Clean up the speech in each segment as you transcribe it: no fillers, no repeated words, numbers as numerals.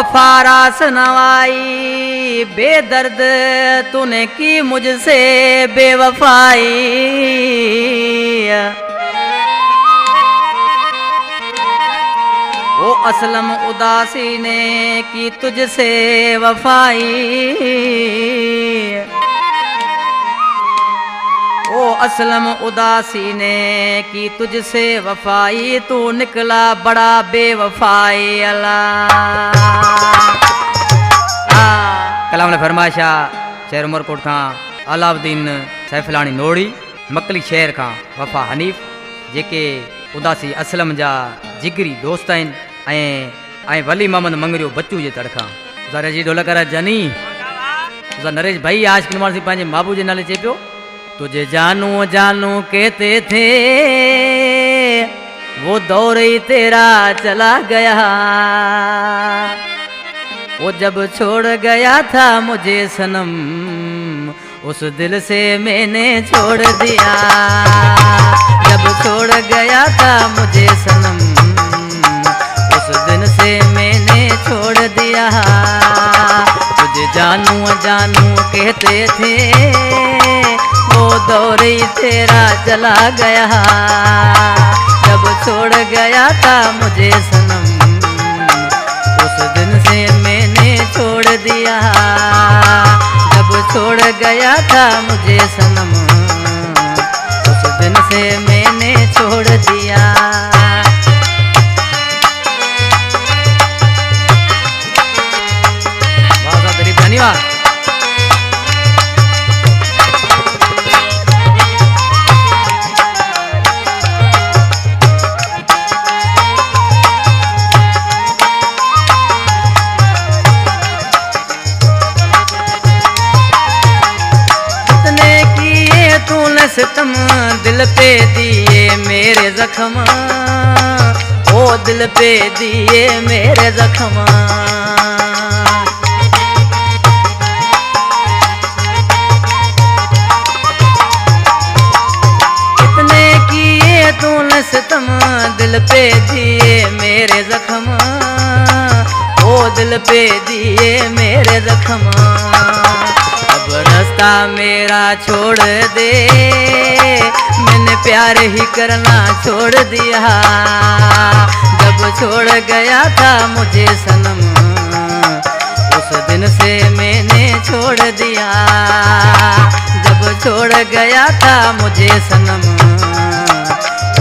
वफारास नवाई बेदर्द तूने की मुझसे बेवफाई। ओ असलम उदासी ने की तुझसे वफाई। ओ असलम उदासी ने की तुझसे वफाई, तू निकला बड़ा बेवफाई। अल्लाह कलाम ने फरमाइशा शेर उमरकोट खां अलाउद्दीन सैफलानी नोड़ी मकली शहर खां वफा हनीफ जेके उदासी असलम जा जिगरी दोस्त आहिनि ऐं वली मोहम्मद मंगरियो बच्चू जे तड़खां ज़रा जी ढोलकर जनी नरेश भाई आज किनवार सी पंहिंजे माबू जे नाले चए पियो तुझे जानू जानू कहते थे वो दौर ही तेरा चला गया, वो जब छोड़ गया था मुझे सनम उस दिल से मैंने छोड़ दिया। जब छोड़ गया था मुझे सनम उस दिन से मैंने छोड़ दिया। तुझे जानू जानू कहते थे वो दौर ही तेरा चला गया, जब छोड़ गया था मुझे सनम उस दिन से मैंने छोड़ दिया। जब छोड़ गया था मुझे सनम उस दिन से मैंने छोड़ दिया। बहुत गरीब धन्यवाद। सितम दिल पे दिए मेरे जख्म, ओ दिल पे दिए मेरे जख्म। कितने किए तूने सितम दिल पे दिए मेरे जख्म, ओ दिल पे दिए मेरे जख्म। अब रास्ता मेरा छोड़ दे, मैंने प्यार ही करना छोड़ दिया। जब छोड़ गया था मुझे सनम उस दिन से मैंने छोड़ दिया। जब छोड़ गया था मुझे सनम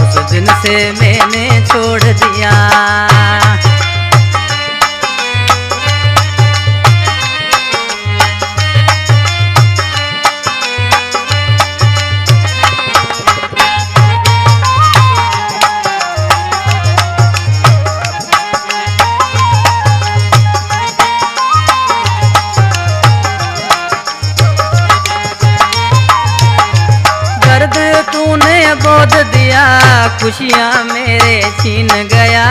उस दिन से मैंने छोड़ दिया। बोध दिया खुशियाँ मेरे छीन गया,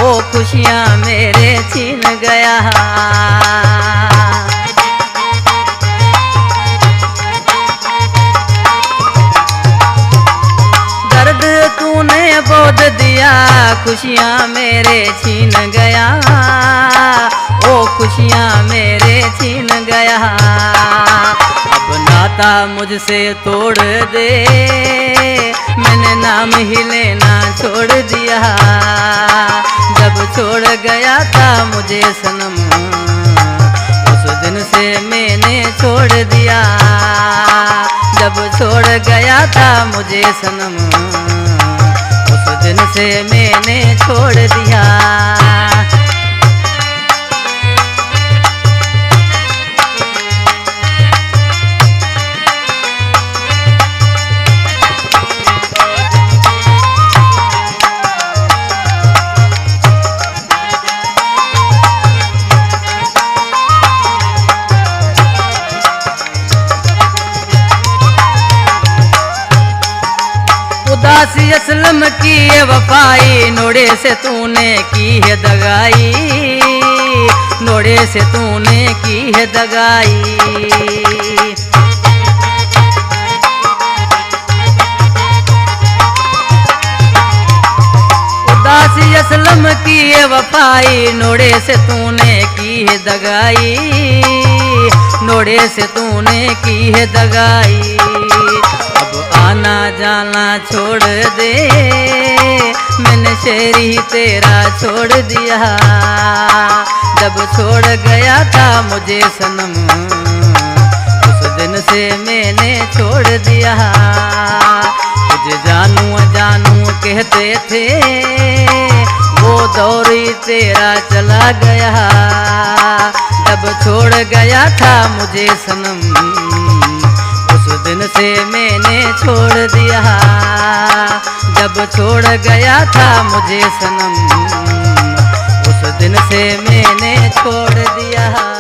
ओ खुशियाँ मेरे छीन गया। दर्द तूने बोध दिया खुशियाँ मेरे छीन गया, ओ खुशियाँ मेरे छीन गया। अब नाता मुझसे तोड़ दे, मैंने नाम ही लेना छोड़ दिया। जब छोड़ गया था मुझे सनम उस दिन से मैंने छोड़ दिया। जब छोड़ गया था मुझे सनम उस दिन से मैंने छोड़ दिया। उदासी असलम की है वफाई, नोड़े से तूने की है दगाई, नोड़े से तूने की है दगाई। उदासी असलम की है बेवफाई, नोड़े से तूने की है दगाई, नोड़े से तूने की है दगाई। अब आना जाना छोड़ दे, मैंने शेरी तेरा छोड़ दिया। जब छोड़ गया था मुझे सनम, उस दिन से मैंने छोड़ दिया। तुझे जानू जानू कहते थे, वो दौर ही तेरा चला गया। जब छोड़ गया था मुझे सनम, उस दिन से मैंने छोड़ दिया। जब छोड़ गया था मुझे सनम, उस दिन से मैंने छोड़ दिया।